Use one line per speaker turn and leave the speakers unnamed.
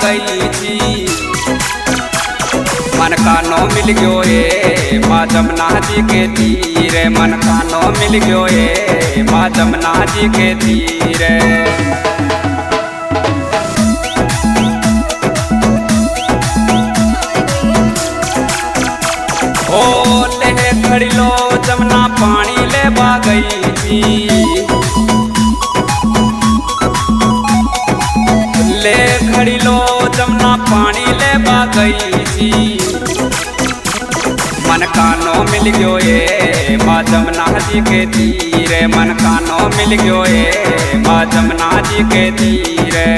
गई थी। मन का नो मिल गयो ए माँ जमुना जी के तीरे, मन का नो मिल गयो ए माँ जमुना जी के तीरे। ओ ले खड़ी लो जमुना पानी ले गई थी, ले खड़ी लो जमुना पानी ले गई थी। मन का नो मिल गयो ए माँ जमुना जी के तीरे, मन का नो मिल गयो ए माँ जमुना जी के तीरे।